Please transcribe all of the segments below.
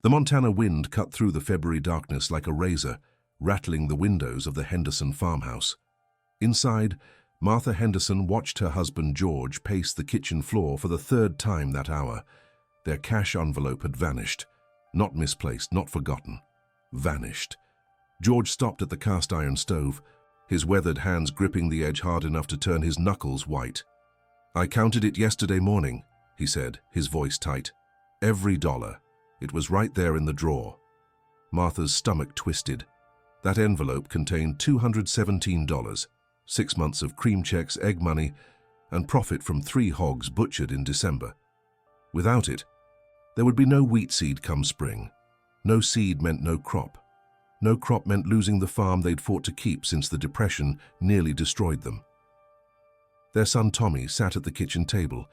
The Montana wind cut through the February darkness like a razor, rattling the windows of the Henderson farmhouse. Inside, Martha Henderson watched her husband George pace the kitchen floor for the third time that hour. Their cash envelope had vanished. Not misplaced, not forgotten. Vanished. George stopped at the cast-iron stove, his weathered hands gripping the edge hard enough to turn his knuckles white. "I counted it yesterday morning," he said, his voice tight. "Every dollar. It was right there in the drawer." Martha's stomach twisted. That envelope contained $217, 6 months of cream checks, egg money, and profit from 3 hogs butchered in December. Without it, there would be no wheat seed come spring. No seed meant no crop. No crop meant losing the farm they'd fought to keep since the Depression nearly destroyed them. Their son Tommy sat at the kitchen table,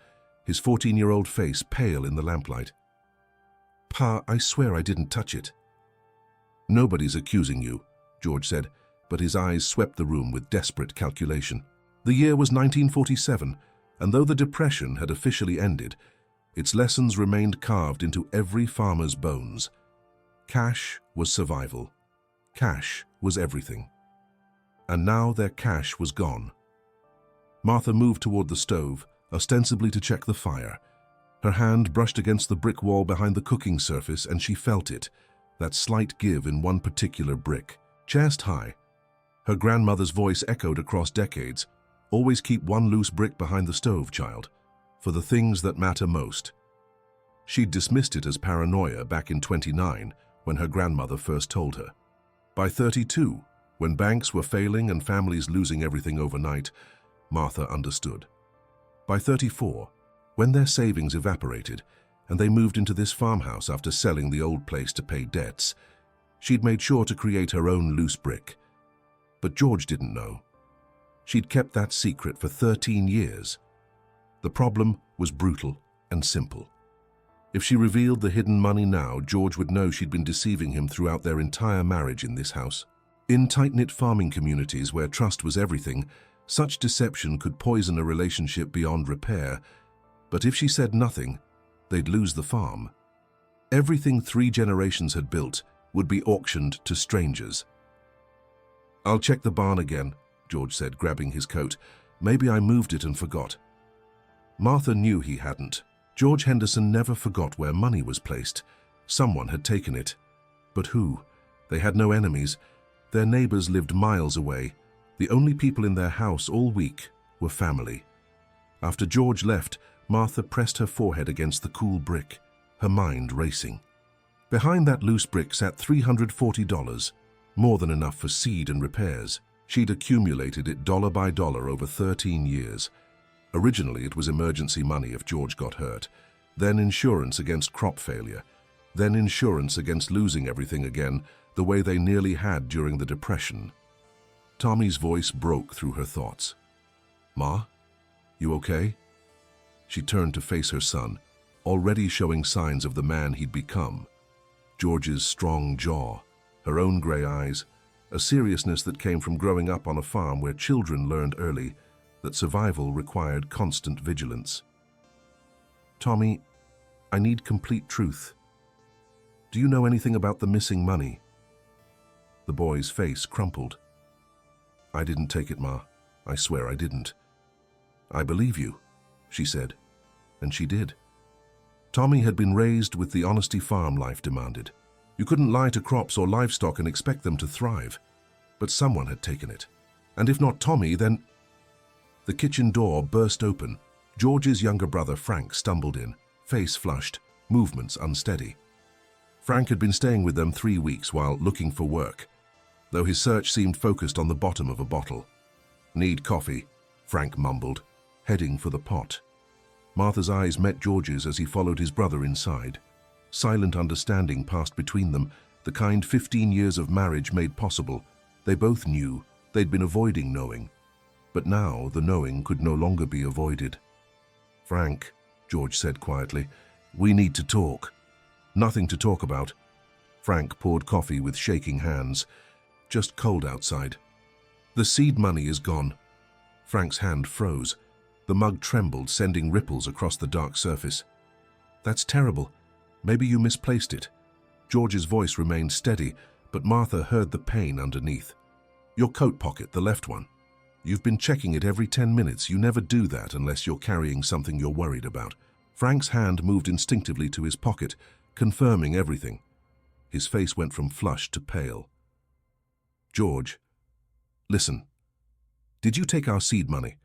his 14-year-old face pale in the lamplight. "Pa, I swear I didn't touch it." "Nobody's accusing you," George said, but his eyes swept the room with desperate calculation. The year was 1947, and though the Depression had officially ended, its lessons remained carved into every farmer's bones. Cash was survival. Cash was everything. And now their cash was gone. Martha moved toward the stove, ostensibly to check the fire. Her hand brushed against the brick wall behind the cooking surface, and she felt it, that slight give in one particular brick, chest high. Her grandmother's voice echoed across decades. "Always keep one loose brick behind the stove, child, for the things that matter most." She'd dismissed it as paranoia back in 29, when her grandmother first told her. By 32, when banks were failing and families losing everything overnight, Martha understood. By 34, when their savings evaporated and they moved into this farmhouse after selling the old place to pay debts, she'd made sure to create her own loose brick. But George didn't know. She'd kept that secret for 13 years. The problem was brutal and simple. If she revealed the hidden money now, George would know she'd been deceiving him throughout their entire marriage in this house. In tight-knit farming communities where trust was everything, such deception could poison a relationship beyond repair. But if she said nothing, they'd lose the farm. Everything 3 generations had built would be auctioned to strangers. "I'll check the barn again," George said, grabbing his coat. "Maybe I moved it and forgot." Martha knew he hadn't. George Henderson never forgot where money was placed. Someone had taken it. But who? They had no enemies. Their neighbors lived miles away. The only people in their house all week were family. After George left, Martha pressed her forehead against the cool brick, her mind racing. Behind that loose brick sat $340, more than enough for seed and repairs. She'd accumulated it dollar by dollar over 13 years. Originally, it was emergency money if George got hurt, then insurance against crop failure, then insurance against losing everything again, the way they nearly had during the Depression. Tommy's voice broke through her thoughts. "Ma, you okay?" She turned to face her son, already showing signs of the man he'd become. George's strong jaw, her own gray eyes, a seriousness that came from growing up on a farm where children learned early that survival required constant vigilance. "Tommy, I need complete truth. Do you know anything about the missing money?" The boy's face crumpled. "I didn't take it, Ma. I swear I didn't." "I believe you," she said, and she did. Tommy had been raised with the honesty farm life demanded. You couldn't lie to crops or livestock and expect them to thrive. But someone had taken it. And if not Tommy, then... The kitchen door burst open. George's younger brother Frank stumbled in, face flushed, movements unsteady. Frank had been staying with them 3 weeks while looking for work, though his search seemed focused on the bottom of a bottle. "Need coffee," Frank mumbled, heading for the pot. Martha's eyes met George's as he followed his brother inside. Silent understanding passed between them, the kind 15 years of marriage made possible. They both knew, they'd been avoiding knowing. But now the knowing could no longer be avoided. "Frank," George said quietly, "we need to talk." "Nothing to talk about." Frank poured coffee with shaking hands. "Just cold outside." "The seed money is gone." Frank's hand froze. The mug trembled, sending ripples across the dark surface. "That's terrible. Maybe you misplaced it." George's voice remained steady, but Martha heard the pain underneath. Your coat pocket, the left one. You've been checking it every 10 minutes. You never do that unless you're carrying something you're worried about. Frank's hand moved instinctively to his pocket, confirming everything. His face went from flushed to pale. George, listen. Did you take our seed money?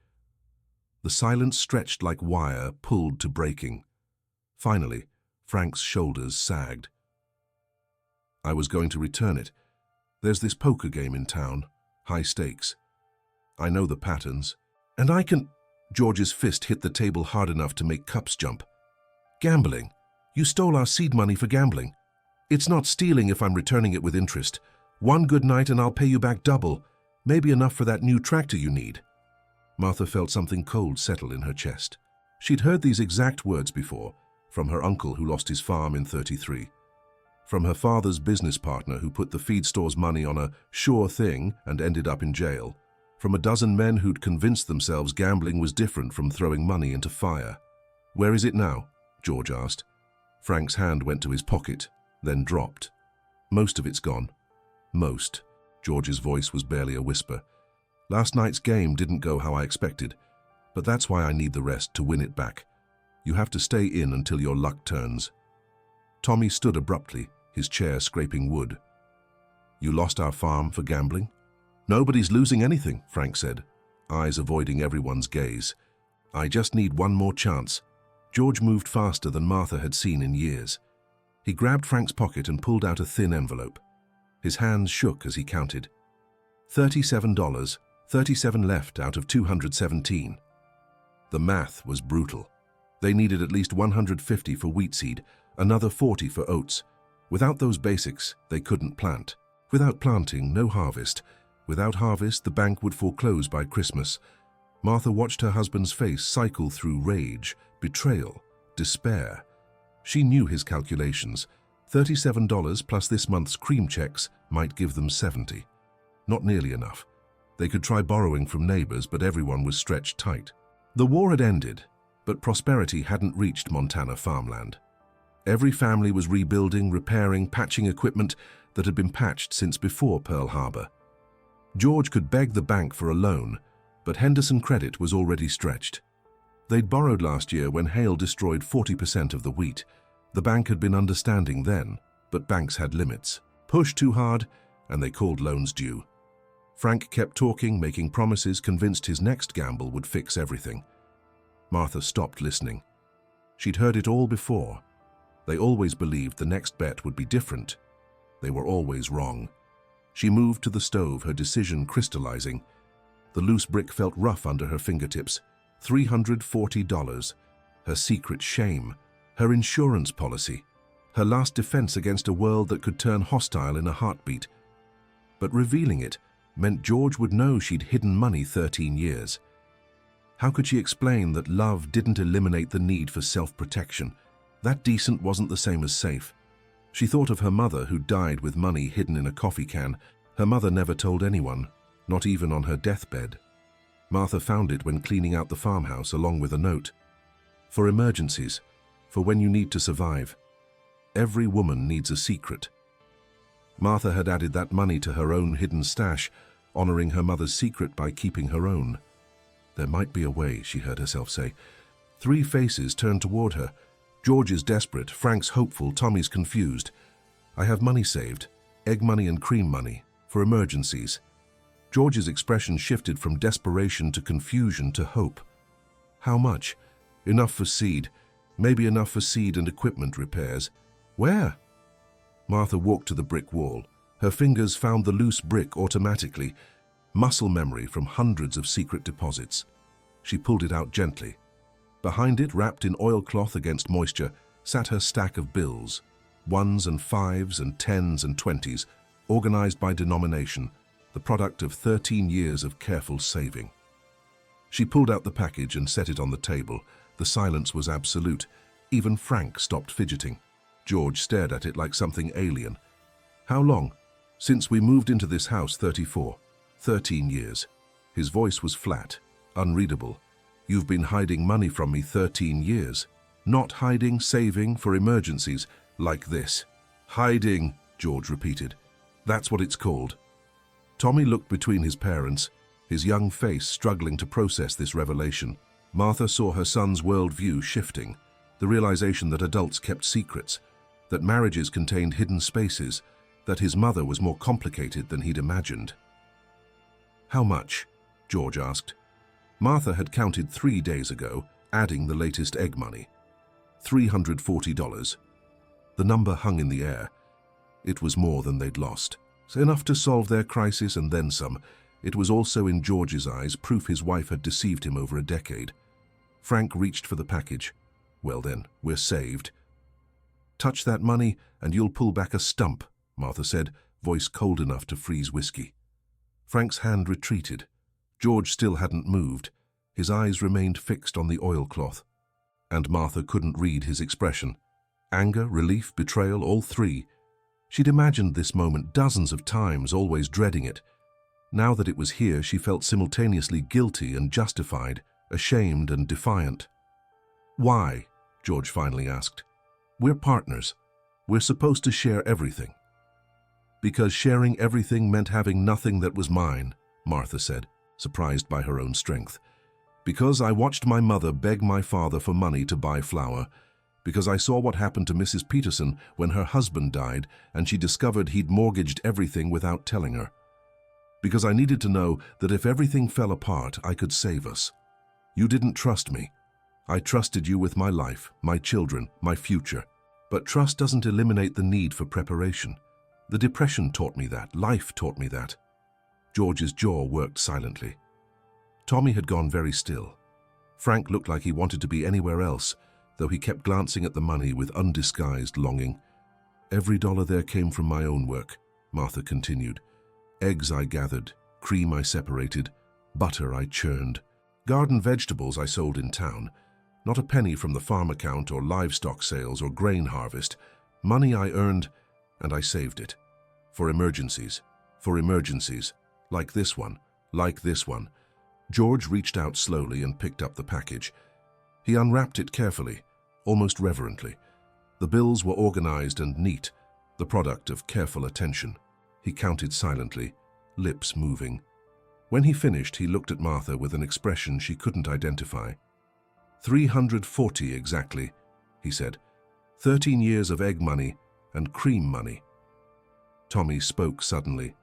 The silence stretched like wire, pulled to breaking. Finally, Frank's shoulders sagged. I was going to return it. There's this poker game in town, high stakes. I know the patterns, and I can... George's fist hit the table hard enough to make cups jump. Gambling. You stole our seed money for gambling. It's not stealing if I'm returning it with interest. One good night and I'll pay you back double, maybe enough for that new tractor you need. Martha felt something cold settle in her chest. She'd heard these exact words before, from her uncle who lost his farm in '33. From her father's business partner who put the feed store's money on a sure thing and ended up in jail. From a dozen men who'd convinced themselves gambling was different from throwing money into fire. Where is it now? George asked. Frank's hand went to his pocket, then dropped. Most of it's gone. Most. George's voice was barely a whisper. Last night's game didn't go how I expected, but that's why I need the rest to win it back. You have to stay in until your luck turns. Tommy stood abruptly, his chair scraping wood. You lost our farm for gambling? Nobody's losing anything, Frank said, eyes avoiding everyone's gaze. I just need one more chance. George moved faster than Martha had seen in years. He grabbed Frank's pocket and pulled out a thin envelope. His hands shook as he counted. $37, 37 left out of 217. The math was brutal. They needed at least 150 for wheat seed, another 40 for oats. Without those basics, they couldn't plant. Without planting, no harvest. Without harvest, the bank would foreclose by Christmas. Martha watched her husband's face cycle through rage, betrayal, despair. She knew his calculations. $37 plus this month's cream checks might give them 70. Not nearly enough. They could try borrowing from neighbors, but everyone was stretched tight. The war had ended, but prosperity hadn't reached Montana farmland. Every family was rebuilding, repairing, patching equipment that had been patched since before Pearl Harbor. George could beg the bank for a loan, but Henderson credit was already stretched. They'd borrowed last year when hail destroyed 40% of the wheat. The bank had been understanding then, but banks had limits. Push too hard, and they called loans due. Frank kept talking, making promises, convinced his next gamble would fix everything. Martha stopped listening. She'd heard it all before. They always believed the next bet would be different. They were always wrong. She moved to the stove, her decision crystallizing. The loose brick felt rough under her fingertips. $340. Her secret shame. Her insurance policy. Her last defense against a world that could turn hostile in a heartbeat. But revealing it meant George would know she'd hidden money 13 years. How could she explain that love didn't eliminate the need for self-protection? That decent wasn't the same as safe. She thought of her mother who died with money hidden in a coffee can. Her mother never told anyone, not even on her deathbed. Martha found it when cleaning out the farmhouse along with a note. For emergencies, for when you need to survive. Every woman needs a secret. Martha had added that money to her own hidden stash, honoring her mother's secret by keeping her own. There might be a way, she heard herself say. 3 faces turned toward her. George's desperate, Frank's hopeful, Tommy's confused. I have money saved, egg money and cream money, for emergencies. George's expression shifted from desperation to confusion to hope. How much? Enough for seed, maybe enough for seed and equipment repairs. Where? Martha walked to the brick wall. Her fingers found the loose brick automatically, muscle memory from hundreds of secret deposits. She pulled it out gently. Behind it, wrapped in oilcloth against moisture, sat her stack of bills, 1s and 5s and 10s and 20s, organized by denomination, the product of 13 years of careful saving. She pulled out the package and set it on the table. The silence was absolute. Even Frank stopped fidgeting. George stared at it like something alien. How long? Since we moved into this house, 34. 13 years. His voice was flat, unreadable. You've been hiding money from me 13 years. Not hiding, saving for emergencies like this. Hiding, George repeated. That's what it's called. Tommy looked between his parents, his young face struggling to process this revelation. Martha saw her son's worldview shifting, the realization that adults kept secrets, that marriages contained hidden spaces, that his mother was more complicated than he'd imagined. How much? George asked. Martha had counted 3 days ago, adding the latest egg money. $340. The number hung in the air. It was more than they'd lost. Enough to solve their crisis and then some. It was also, in George's eyes, proof his wife had deceived him over a decade. Frank reached for the package. Well then, we're saved. Touch that money and you'll pull back a stump, Martha said, voice cold enough to freeze whiskey. Frank's hand retreated. George still hadn't moved. His eyes remained fixed on the oilcloth. And Martha couldn't read his expression. Anger, relief, betrayal, all three. She'd imagined this moment dozens of times, always dreading it. Now that it was here, she felt simultaneously guilty and justified, ashamed and defiant. Why? George finally asked. We're partners. We're supposed to share everything. Because sharing everything meant having nothing that was mine, Martha said, surprised by her own strength. Because I watched my mother beg my father for money to buy flour. Because I saw what happened to Mrs. Peterson when her husband died and she discovered he'd mortgaged everything without telling her. Because I needed to know that if everything fell apart, I could save us. You didn't trust me. I trusted you with my life, my children, my future. But trust doesn't eliminate the need for preparation. The depression taught me that. Life taught me that. George's jaw worked silently. Tommy had gone very still. Frank looked like he wanted to be anywhere else, though he kept glancing at the money with undisguised longing. Every dollar there came from my own work, Martha continued. Eggs I gathered, cream I separated, butter I churned. Garden vegetables I sold in town. Not a penny from the farm account or livestock sales or grain harvest. Money I earned, and I saved it. For emergencies. Like this one. George reached out slowly and picked up the package. He unwrapped it carefully, almost reverently. The bills were organized and neat, the product of careful attention. He counted silently, lips moving. When he finished, he looked at Martha with an expression she couldn't identify. 340 exactly, he said. 13 years of egg money and cream money. Tommy spoke suddenly.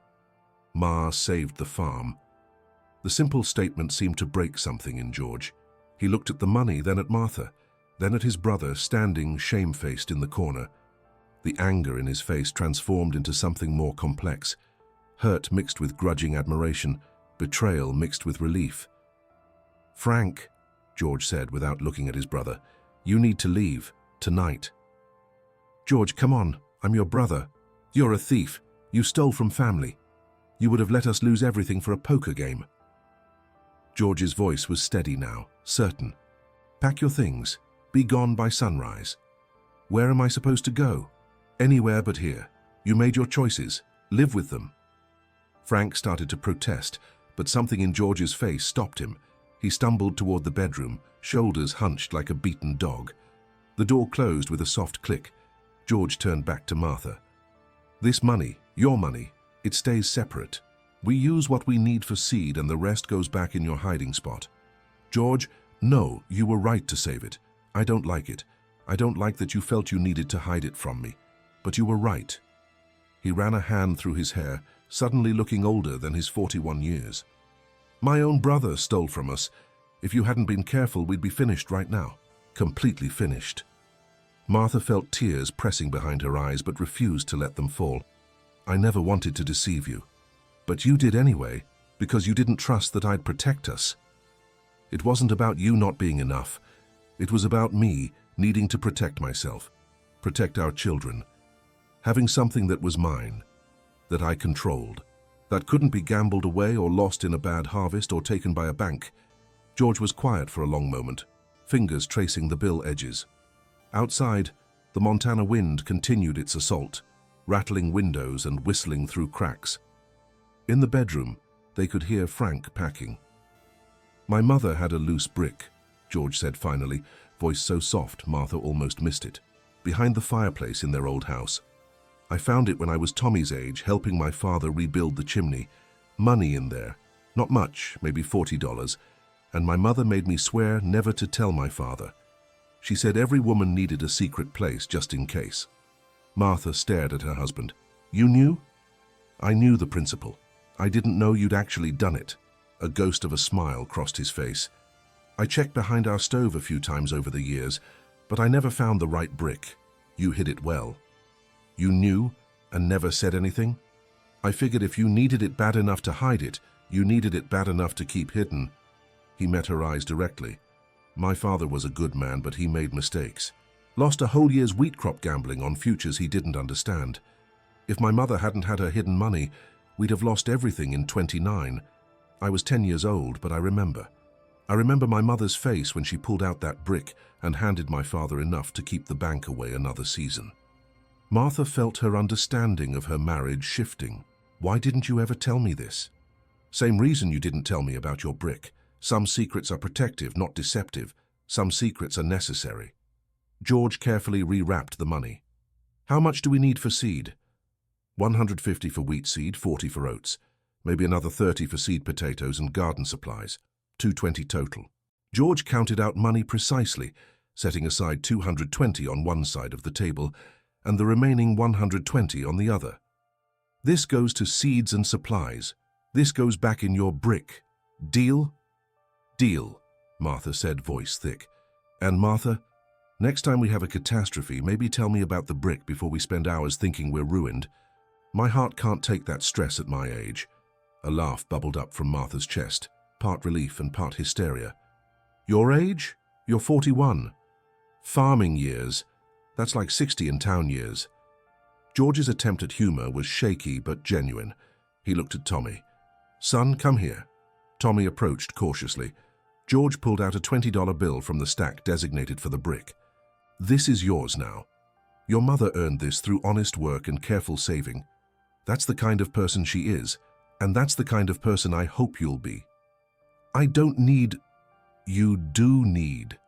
Ma saved the farm. The simple statement seemed to break something in George. He looked at the money, then at Martha, then at his brother standing shamefaced in the corner. The anger in his face transformed into something more complex. Hurt mixed with grudging admiration, betrayal mixed with relief. Frank, George said without looking at his brother, you need to leave, tonight. George, come on, I'm your brother. You're a thief. You stole from family. You would have let us lose everything for a poker game. George's voice was steady now, certain. Pack your things. Be gone by sunrise. Where am I supposed to go? Anywhere but here. You made your choices. Live with them. Frank started to protest, but something in George's face stopped him. He stumbled toward the bedroom, shoulders hunched like a beaten dog. The door closed with a soft click. George turned back to Martha. This money, your money, it stays separate. We use what we need for seed and the rest goes back in your hiding spot. George, no, you were right to save it. I don't like it. I don't like that you felt you needed to hide it from me. But you were right. He ran a hand through his hair, suddenly looking older than his 41 years. My own brother stole from us. If you hadn't been careful, we'd be finished right now. Completely finished. Martha felt tears pressing behind her eyes but refused to let them fall. I never wanted to deceive you. But you did anyway, because you didn't trust that I'd protect us. It wasn't about you not being enough. It was about me needing to protect myself, protect our children, having something that was mine, that I controlled, that couldn't be gambled away or lost in a bad harvest or taken by a bank. George was quiet for a long moment, fingers tracing the bill edges. Outside, the Montana wind continued its assault, rattling windows and whistling through cracks. In the bedroom, they could hear Frank packing. My mother had a loose brick, George said finally, voice so soft Martha almost missed it, behind the fireplace in their old house. I found it when I was Tommy's age, helping my father rebuild the chimney. Money in there. Not much, maybe $40. And my mother made me swear never to tell my father. She said every woman needed a secret place just in case. Martha stared at her husband. You knew? I knew the principle. I didn't know you'd actually done it. A ghost of a smile crossed his face. I checked behind our stove a few times over the years, but I never found the right brick. You hid it well. You knew and never said anything? I figured if you needed it bad enough to hide it, you needed it bad enough to keep hidden. He met her eyes directly. My father was a good man, but he made mistakes. Lost a whole year's wheat crop gambling on futures he didn't understand. If my mother hadn't had her hidden money, we'd have lost everything in 29. I was 10 years old, but I remember. I remember my mother's face when she pulled out that brick and handed my father enough to keep the bank away another season. Martha felt her understanding of her marriage shifting. Why didn't you ever tell me this? Same reason you didn't tell me about your brick. Some secrets are protective, not deceptive. Some secrets are necessary. George carefully rewrapped the money. How much do we need for seed? 150 for wheat seed, 40 for oats. Maybe another 30 for seed potatoes and garden supplies. 220 total. George counted out money precisely, setting aside 220 on one side of the table and the remaining 120 on the other. This goes to seeds and supplies. This goes back in your brick. Deal? Deal, Martha said, voice thick. And Martha, next time we have a catastrophe, maybe tell me about the brick before we spend hours thinking we're ruined. My heart can't take that stress at my age. A laugh bubbled up from Martha's chest, part relief and part hysteria. Your age? You're 41. Farming years. That's like 60 in town years. George's attempt at humor was shaky but genuine. He looked at Tommy. Son, come here. Tommy approached cautiously. George pulled out a $20 bill from the stack designated for the brick. This is yours now. Your mother earned this through honest work and careful saving. That's the kind of person she is, and that's the kind of person I hope you'll be. I don't need. You do need.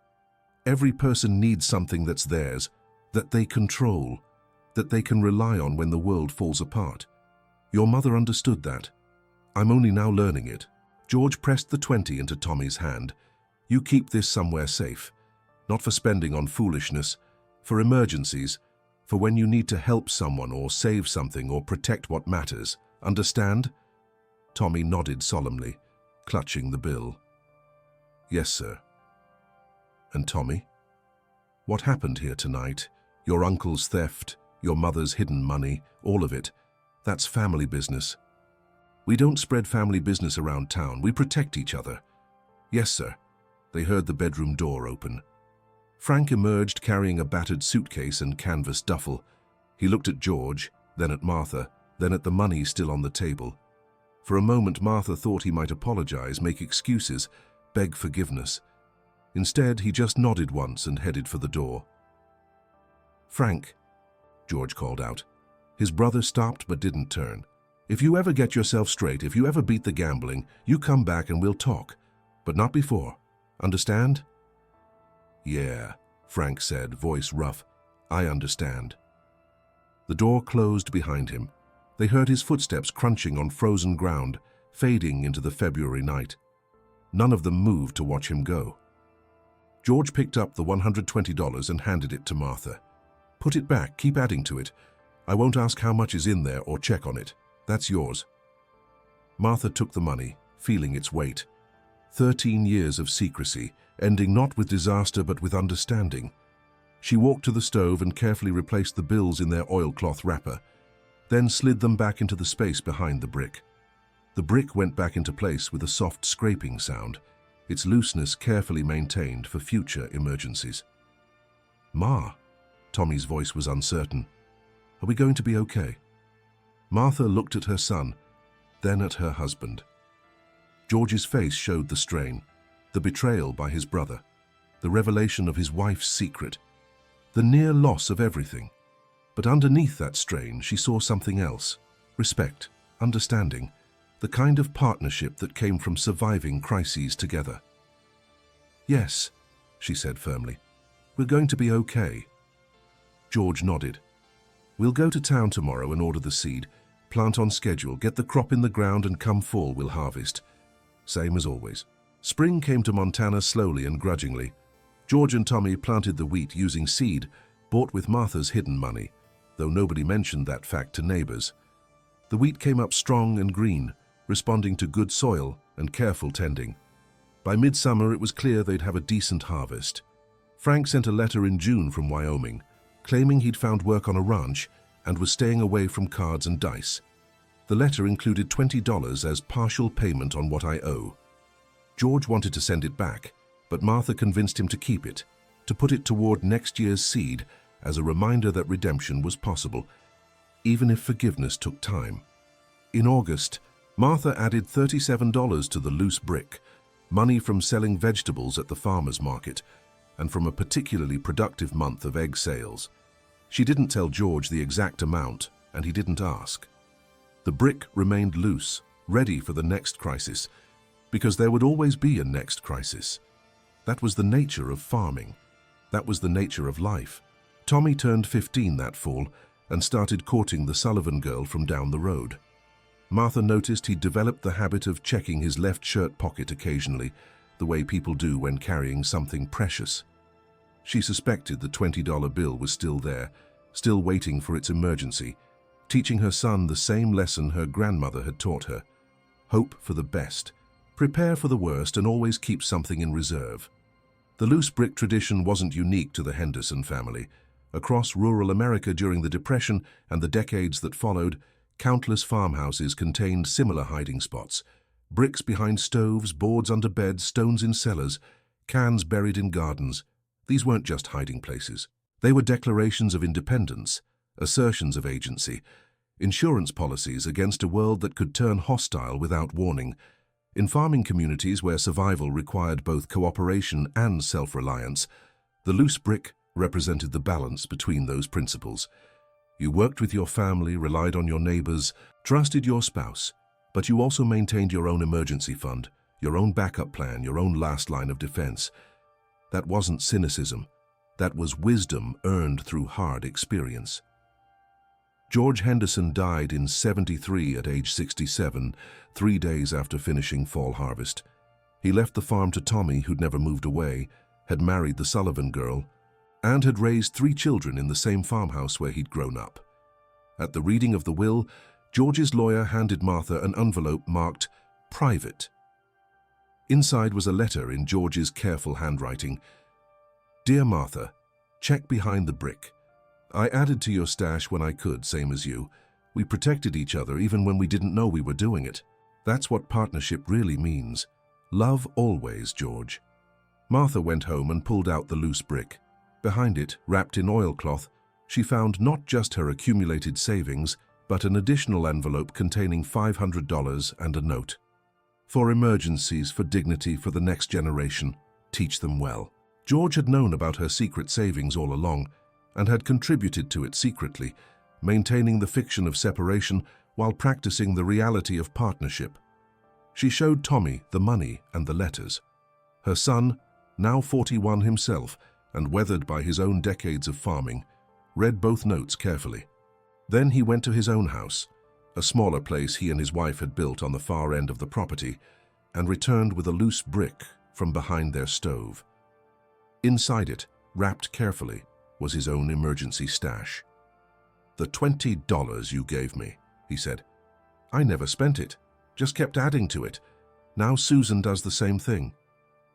Every person needs something that's theirs, that they control, that they can rely on when the world falls apart. Your mother understood that. I'm only now learning it. George pressed the 20 into Tommy's hand. You keep this somewhere safe. Not for spending on foolishness, for emergencies, for when you need to help someone or save something or protect what matters. Understand? Tommy nodded solemnly, clutching the bill. Yes, sir. And Tommy? What happened here tonight? Your uncle's theft, your mother's hidden money, all of it. That's family business. We don't spread family business around town. We protect each other. Yes, sir. They heard the bedroom door open. Frank emerged carrying a battered suitcase and canvas duffel. He looked at George, then at Martha, then at the money still on the table. For a moment, Martha thought he might apologize, make excuses, beg forgiveness. Instead, he just nodded once and headed for the door. Frank, George called out. His brother stopped but didn't turn. If you ever get yourself straight, if you ever beat the gambling, you come back and we'll talk. But not before. Understand? Yeah, Frank said, voice rough. I understand. The door closed behind him. They heard his footsteps crunching on frozen ground, fading into the February night. None of them moved to watch him go. George picked up the $120 and handed it to Martha. Put it back, keep adding to it. I won't ask how much is in there or check on it. That's yours. Martha took the money, feeling its weight. 13 years of secrecy, ending not with disaster but with understanding. She walked to the stove and carefully replaced the bills in their oilcloth wrapper, then slid them back into the space behind the brick. The brick went back into place with a soft scraping sound, its looseness carefully maintained for future emergencies. Ma, Tommy's voice was uncertain. Are we going to be okay? Martha looked at her son, then at her husband. George's face showed the strain, the betrayal by his brother, the revelation of his wife's secret, the near loss of everything. But underneath that strain, she saw something else: respect, understanding, the kind of partnership that came from surviving crises together. Yes, she said firmly, we're going to be okay. George nodded. We'll go to town tomorrow and order the seed, plant on schedule, get the crop in the ground, and come fall we'll harvest. Same as always. Spring came to Montana slowly and grudgingly. George and Tommy planted the wheat using seed bought with Martha's hidden money, though nobody mentioned that fact to neighbors. The wheat came up strong and green, responding to good soil and careful tending. By midsummer, it was clear they'd have a decent harvest. Frank sent a letter in June from Wyoming, claiming he'd found work on a ranch and was staying away from cards and dice. The letter included $20 as partial payment on what I owe. George wanted to send it back, but Martha convinced him to keep it, to put it toward next year's seed as a reminder that redemption was possible, even if forgiveness took time. In August, Martha added $37 to the loose brick, money from selling vegetables at the farmer's market, and from a particularly productive month of egg sales. She didn't tell George the exact amount, and he didn't ask. The brick remained loose, ready for the next crisis, because there would always be a next crisis. That was the nature of farming. That was the nature of life. Tommy turned 15 that fall and started courting the Sullivan girl from down the road. Martha noticed he'd developed the habit of checking his left shirt pocket occasionally, the way people do when carrying something precious. She suspected the $20 bill was still there, still waiting for its emergency, teaching her son the same lesson her grandmother had taught her. Hope for the best, prepare for the worst, and always keep something in reserve. The loose brick tradition wasn't unique to the Henderson family. Across rural America during the Depression and the decades that followed, countless farmhouses contained similar hiding spots. Bricks behind stoves, boards under beds, stones in cellars, cans buried in gardens. These weren't just hiding places. They were declarations of independence, assertions of agency, insurance policies against a world that could turn hostile without warning. In farming communities where survival required both cooperation and self-reliance, the loose brick represented the balance between those principles. You worked with your family, relied on your neighbors, trusted your spouse, but you also maintained your own emergency fund, your own backup plan, your own last line of defense. That wasn't cynicism. That was wisdom earned through hard experience. George Henderson died in '73 at age 67, 3 days after finishing fall harvest. He left the farm to Tommy, who'd never moved away, had married the Sullivan girl, and had raised 3 children in the same farmhouse where he'd grown up. At the reading of the will, George's lawyer handed Martha an envelope marked "Private." Inside was a letter in George's careful handwriting. "Dear Martha, check behind the brick. I added to your stash when I could, same as you. We protected each other even when we didn't know we were doing it. That's what partnership really means. Love always, George." Martha went home and pulled out the loose brick. Behind it, wrapped in oilcloth, she found not just her accumulated savings, but an additional envelope containing $500 and a note. "For emergencies, for dignity, for the next generation. Teach them well." George had known about her secret savings all along and had contributed to it secretly, maintaining the fiction of separation while practicing the reality of partnership. She showed Tommy the money and the letters. Her son, now 41 himself and weathered by his own decades of farming, read both notes carefully. Then he went to his own house, a smaller place he and his wife had built on the far end of the property, and returned with a loose brick from behind their stove. Inside it, wrapped carefully, was his own emergency stash. "The $20 you gave me," he said. "I never spent it, just kept adding to it. Now Susan does the same thing.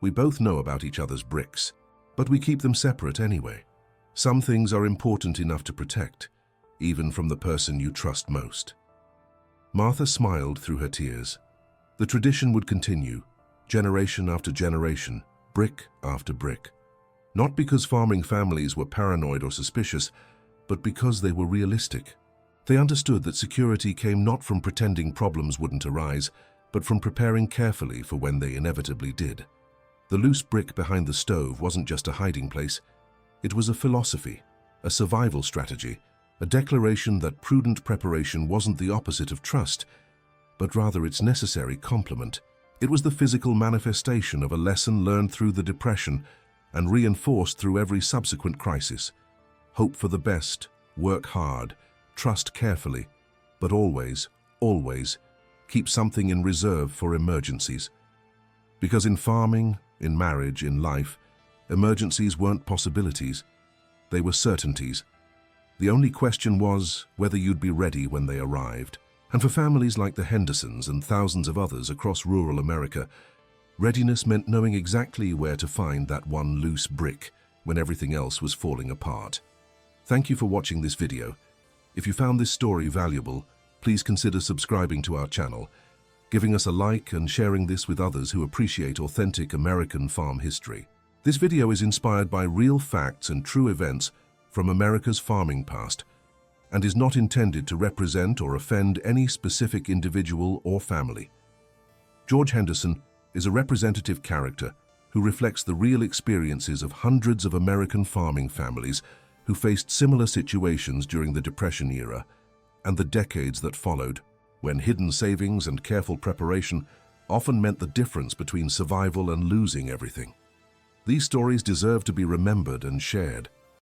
We both know about each other's bricks, but we keep them separate anyway. Some things are important enough to protect, even from the person you trust most." Martha smiled through her tears. The tradition would continue, generation after generation, brick after brick. Not because farming families were paranoid or suspicious, but because they were realistic. They understood that security came not from pretending problems wouldn't arise, but from preparing carefully for when they inevitably did. The loose brick behind the stove wasn't just a hiding place. It was a philosophy, a survival strategy, a declaration that prudent preparation wasn't the opposite of trust, but rather its necessary complement. It was the physical manifestation of a lesson learned through the Depression and reinforced through every subsequent crisis. Hope for the best, work hard, trust carefully, but always, always keep something in reserve for emergencies. Because in farming, in marriage, in life, emergencies weren't possibilities, they were certainties. The only question was whether you'd be ready when they arrived. And for families like the Hendersons and thousands of others across rural America, readiness meant knowing exactly where to find that one loose brick when everything else was falling apart. Thank you for watching this video. If you found this story valuable, please consider subscribing to our channel, giving us a like and sharing this with others who appreciate authentic American farm history. This video is inspired by real facts and true events from America's farming past, and is not intended to represent or offend any specific individual or family. George Henderson is a representative character who reflects the real experiences of hundreds of American farming families who faced similar situations during the Depression era and the decades that followed, when hidden savings and careful preparation often meant the difference between survival and losing everything. These stories deserve to be remembered and shared,